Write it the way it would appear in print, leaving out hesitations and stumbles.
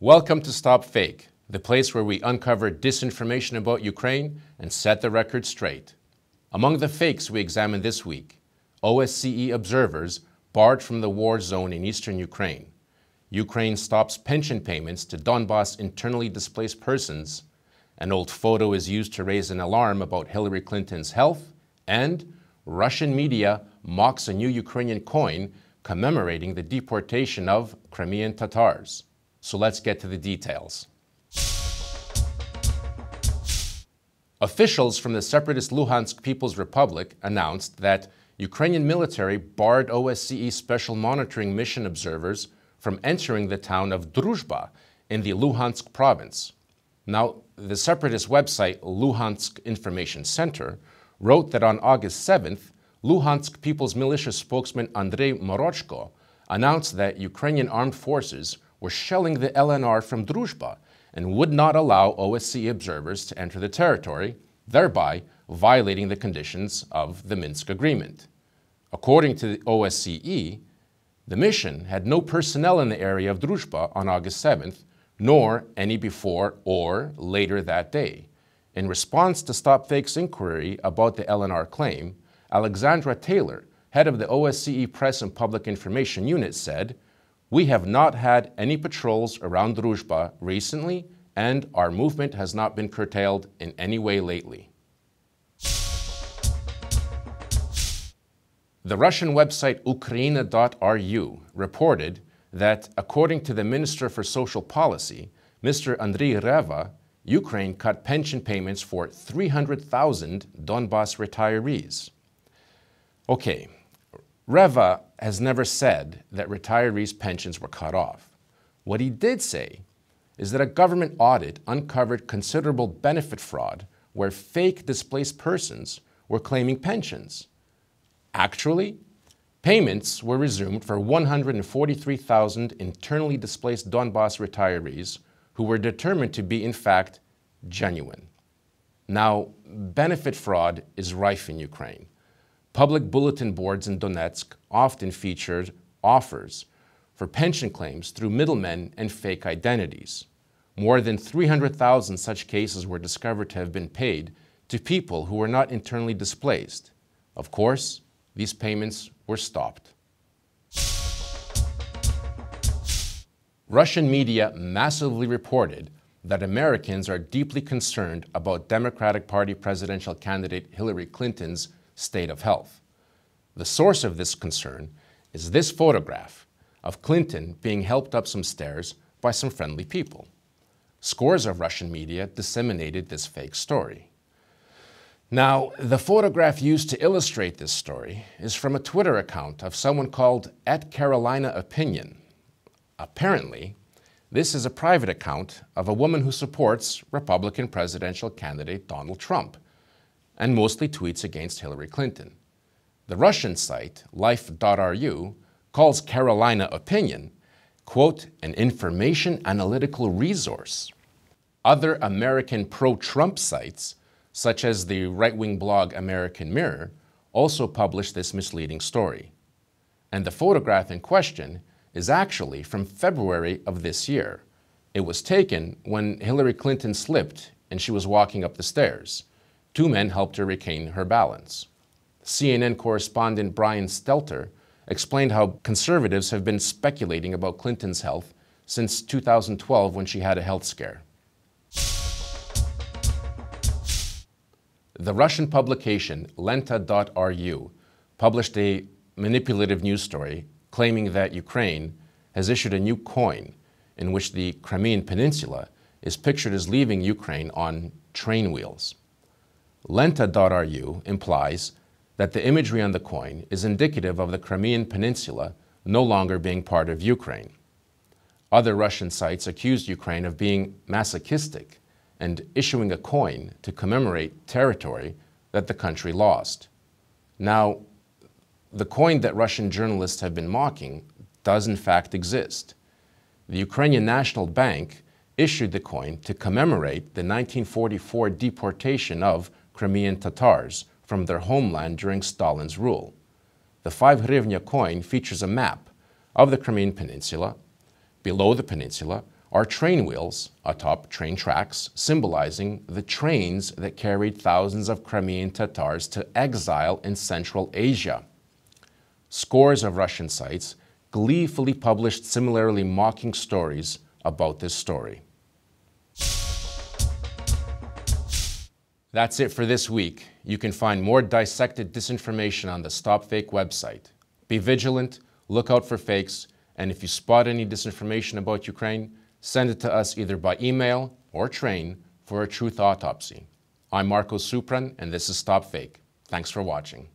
Welcome to StopFake, the place where we uncover disinformation about Ukraine and set the record straight. Among the fakes we examine this week, OSCE observers barred from the war zone in eastern Ukraine. Ukraine stops pension payments to Donbas internally displaced persons. An old photo is used to raise an alarm about Hillary Clinton's health, and Russian media mocks a new Ukrainian coin commemorating the deportation of Crimean Tatars. So let's get to the details. Officials from the separatist Luhansk People's Republic announced that Ukrainian military barred OSCE special monitoring mission observers from entering the town of Druzhba in the Luhansk province. Now, the separatist website Luhansk Information Center wrote that on August 7th, Luhansk People's Militia spokesman Andrei Morochko announced that Ukrainian armed forces were shelling the LNR from Druzhba and would not allow OSCE observers to enter the territory, thereby violating the conditions of the Minsk Agreement. According to the OSCE, the mission had no personnel in the area of Druzhba on August 7th, nor any before or later that day. In response to StopFake's inquiry about the LNR claim, Alexandra Taylor, head of the OSCE Press and Public Information Unit, said, "We have not had any patrols around Druzhba recently, and our movement has not been curtailed in any way lately." The Russian website Ukraina.ru reported that, according to the Minister for Social Policy, Mr. Andriy Reva, Ukraine cut pension payments for 300,000 Donbas retirees. Okay, Reva has never said that retirees' pensions were cut off. What he did say is that a government audit uncovered considerable benefit fraud where fake displaced persons were claiming pensions. Actually, payments were resumed for 143,000 internally displaced Donbas retirees who were determined to be, in fact, genuine. Now, benefit fraud is rife in Ukraine. Public bulletin boards in Donetsk often featured offers for pension claims through middlemen and fake identities. More than 300,000 such cases were discovered to have been paid to people who were not internally displaced. Of course, these payments were stopped. Russian media massively reported that Americans are deeply concerned about Democratic Party presidential candidate Hillary Clinton's state of health. The source of this concern is this photograph of Clinton being helped up some stairs by some friendly people. Scores of Russian media disseminated this fake story. Now, the photograph used to illustrate this story is from a Twitter account of someone called @CarolinaOpinion. Apparently, this is a private account of a woman who supports Republican presidential candidate Donald Trump and mostly tweets against Hillary Clinton. The Russian site, life.ru, calls Carolina Opinion, quote, an information analytical resource. Other American pro-Trump sites, such as the right-wing blog American Mirror, also published this misleading story. And the photograph in question is actually from February of this year. It was taken when Hillary Clinton slipped and she was walking up the stairs. Two men helped her regain her balance. CNN correspondent Brian Stelter explained how conservatives have been speculating about Clinton's health since 2012 when she had a health scare. The Russian publication Lenta.ru published a manipulative news story claiming that Ukraine has issued a new coin in which the Crimean Peninsula is pictured as leaving Ukraine on train wheels. Lenta.ru implies that the imagery on the coin is indicative of the Crimean Peninsula no longer being part of Ukraine. Other Russian sites accused Ukraine of being masochistic and issuing a coin to commemorate territory that the country lost. Now, the coin that Russian journalists have been mocking does in fact exist. The Ukrainian National Bank issued the coin to commemorate the 1944 deportation of Crimean Tatars from their homeland during Stalin's rule. The 5 hryvnia coin features a map of the Crimean Peninsula. Below the peninsula are train wheels atop train tracks, symbolizing the trains that carried thousands of Crimean Tatars to exile in Central Asia. Scores of Russian sites gleefully published similarly mocking stories about this story. That's it for this week. You can find more dissected disinformation on the StopFake website. Be vigilant, look out for fakes, and if you spot any disinformation about Ukraine, send it to us either by email or train for a truth autopsy. I'm Marko Suprun, and this is StopFake. Thanks for watching.